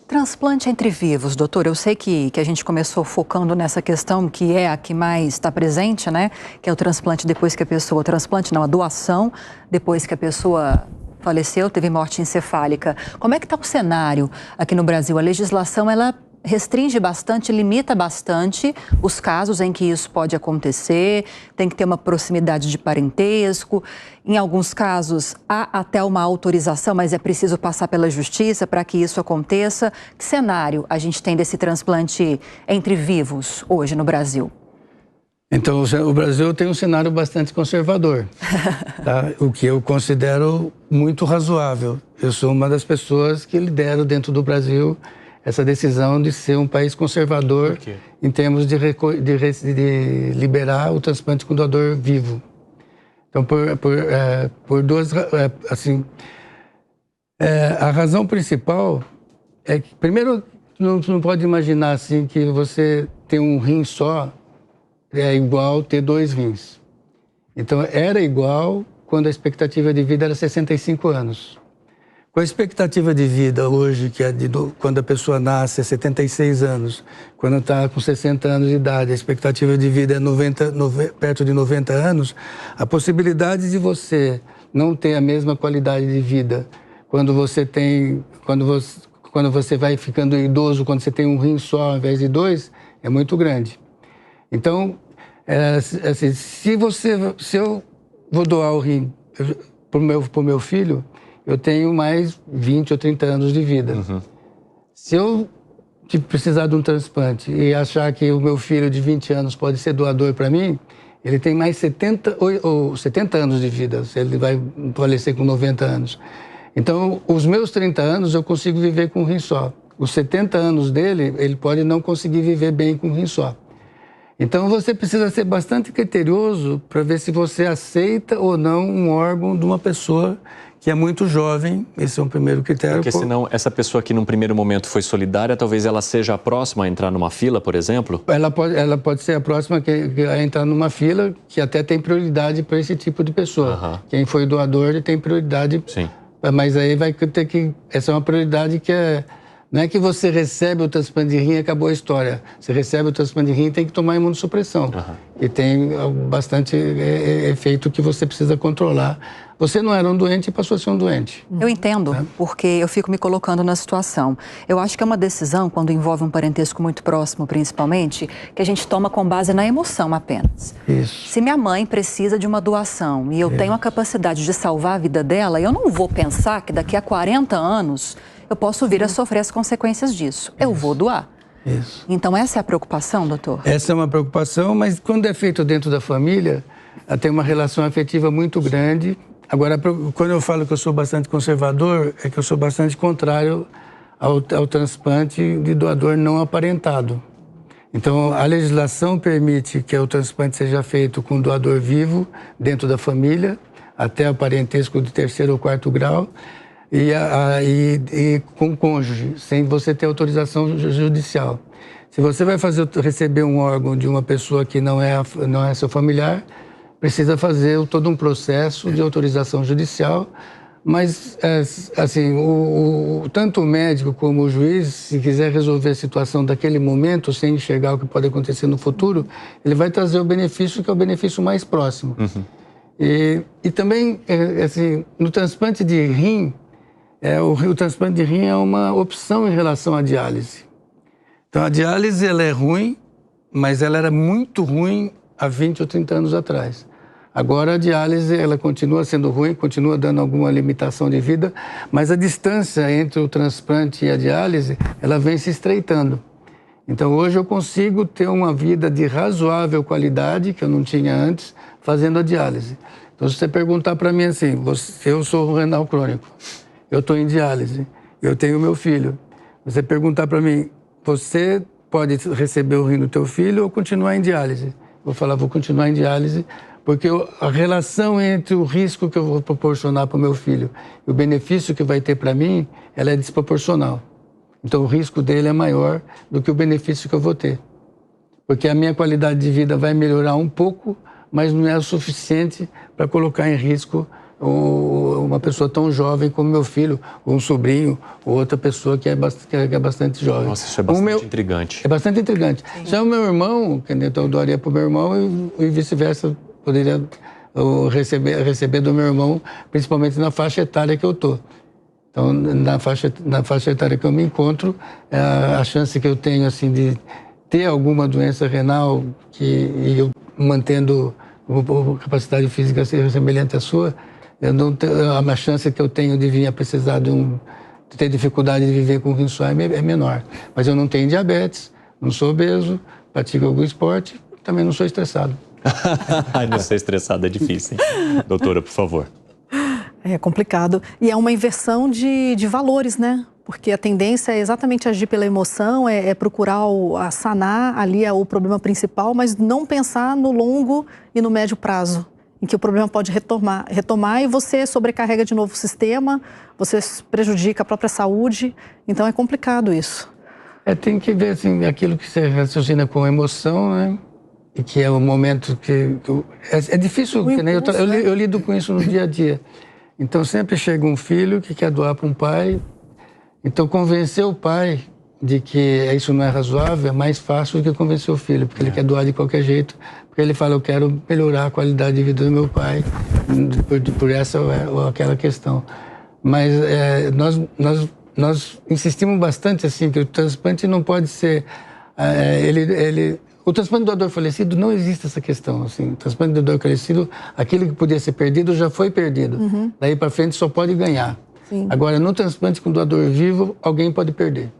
Transplante entre vivos, doutor, eu sei que a gente começou focando nessa questão que é a que mais está presente, né? Que é o transplante depois que a pessoa, a doação depois que a pessoa faleceu, teve morte encefálica. Como é que está o cenário aqui no Brasil? A legislação, ela restringe bastante, limita bastante os casos em que isso pode acontecer, tem que ter uma proximidade de parentesco. Em alguns casos, há até uma autorização, mas é preciso passar pela justiça para que isso aconteça. Que cenário a gente tem desse transplante entre vivos hoje no Brasil? Então, o Brasil tem um cenário bastante conservador, tá? O que eu considero muito razoável. Eu sou uma das pessoas que lidero dentro do Brasil essa decisão de ser um país conservador em termos de liberar o transplante com doador vivo. Então, por duas, assim, a razão principal é que, primeiro, não pode imaginar assim que você ter um rim só é igual ter 2 rins. Então, era igual quando a expectativa de vida era 65 anos. Com a expectativa de vida hoje, que é quando a pessoa nasce, é 76 anos, quando está com 60 anos de idade, a expectativa de vida é perto de 90 anos, a possibilidade de você não ter a mesma qualidade de vida quando você vai ficando idoso, quando você tem um rim só ao invés de 2, é muito grande. Então, assim, se eu vou doar o rim para o meu filho, eu tenho mais 20 ou 30 anos de vida. Uhum. Se eu precisar de um transplante e achar que o meu filho de 20 anos pode ser doador para mim, ele tem mais 70 anos de vida, se ele vai falecer com 90 anos. Então, os meus 30 anos eu consigo viver com um rim só. Os 70 anos dele, ele pode não conseguir viver bem com um rim só. Então, você precisa ser bastante criterioso para ver se você aceita ou não um órgão de uma pessoa que é muito jovem. Esse é um primeiro critério. Porque senão essa pessoa que num primeiro momento foi solidária, talvez ela seja a próxima a entrar numa fila, por exemplo? Ela pode ser a próxima a entrar numa fila, que até tem prioridade para esse tipo de pessoa. Uhum. Quem foi doador tem prioridade. Sim. Mas aí vai ter que... Essa é uma prioridade que é... Não é que você recebe o transplante de rim e acabou a história. Você recebe o transplante de rim e tem que tomar imunossupressão. Uhum. E tem bastante efeito que você precisa controlar. Você não era um doente e passou a ser um doente. Eu entendo, porque eu fico me colocando na situação. Eu acho que é uma decisão, quando envolve um parentesco muito próximo, principalmente, que a gente toma com base na emoção apenas. Isso. Se minha mãe precisa de uma doação e eu tenho a capacidade de salvar a vida dela, eu não vou pensar que daqui a 40 anos... eu posso vir a sofrer as consequências disso. Eu vou doar. Isso. Então, essa é a preocupação, doutor? Essa é uma preocupação, mas quando é feito dentro da família, tem uma relação afetiva muito grande. Agora, quando eu falo que eu sou bastante conservador, é que eu sou bastante contrário ao transplante de doador não aparentado. Então, a legislação permite que o transplante seja feito com doador vivo, dentro da família, até o parentesco de 3º ou 4º grau, e com cônjuge, sem você ter autorização judicial. Se você vai receber um órgão de uma pessoa que não é seu familiar, precisa fazer todo um processo de autorização judicial, mas assim, tanto o médico como o juiz, se quiser resolver a situação daquele momento, sem enxergar o que pode acontecer no futuro, ele vai trazer o benefício que é o benefício mais próximo. Uhum. E também, assim, no transplante de rim, o transplante de rim é uma opção em relação à diálise. Então, a diálise ela é ruim, mas ela era muito ruim há 20 ou 30 anos atrás. Agora, a diálise ela continua sendo ruim, continua dando alguma limitação de vida, mas a distância entre o transplante e a diálise, ela vem se estreitando. Então, hoje eu consigo ter uma vida de razoável qualidade, que eu não tinha antes, fazendo a diálise. Então, se você perguntar para mim assim, eu sou renal crônico, eu estou em diálise, eu tenho meu filho. Você perguntar para mim, você pode receber o rim do teu filho ou continuar em diálise? Vou falar, vou continuar em diálise, porque a relação entre o risco que eu vou proporcionar para o meu filho e o benefício que vai ter para mim, ela é desproporcional. Então, o risco dele é maior do que o benefício que eu vou ter. Porque a minha qualidade de vida vai melhorar um pouco, mas não é o suficiente para colocar em risco uma pessoa tão jovem como meu filho, ou um sobrinho, ou outra pessoa que é bastante jovem. Nossa, isso é bastante intrigante. É bastante intrigante. Se é o meu irmão, que eu doaria para o meu irmão e vice-versa, poderia receber do meu irmão, principalmente na faixa etária que eu estou. Então, na faixa etária que eu me encontro, a chance que eu tenho assim, de ter alguma doença renal e eu mantendo uma capacidade física semelhante à sua, a chance que eu tenho de vir a precisar de ter dificuldade de viver com Alzheimer é menor. Mas eu não tenho diabetes, não sou obeso, pratico algum esporte, também não sou estressado. Não ser estressado é difícil, hein? Doutora, por favor. É complicado. E é uma inversão de valores, né? Porque a tendência é exatamente agir pela emoção, é procurar sanar ali o problema principal, mas não pensar no longo e no médio prazo, em que o problema pode retomar e você sobrecarrega de novo o sistema, você prejudica a própria saúde, então é complicado isso. Tem que ver assim, aquilo que você raciocina com emoção, né? E que é o momento que... É difícil, né? Eu lido com isso no dia a dia. Então sempre chega um filho que quer doar para um pai. Então convencer o pai de que isso não é razoável é mais fácil do que convencer o filho, porque ele quer doar de qualquer jeito, porque ele fala, eu quero melhorar a qualidade de vida do meu pai por essa ou aquela questão. Mas nós insistimos bastante assim, que o transplante não pode ser... O transplante do doador falecido não existe essa questão. Assim. O transplante do doador falecido, aquilo que podia ser perdido já foi perdido. Daí para frente só pode ganhar. Sim. Agora, no transplante com doador vivo, alguém pode perder.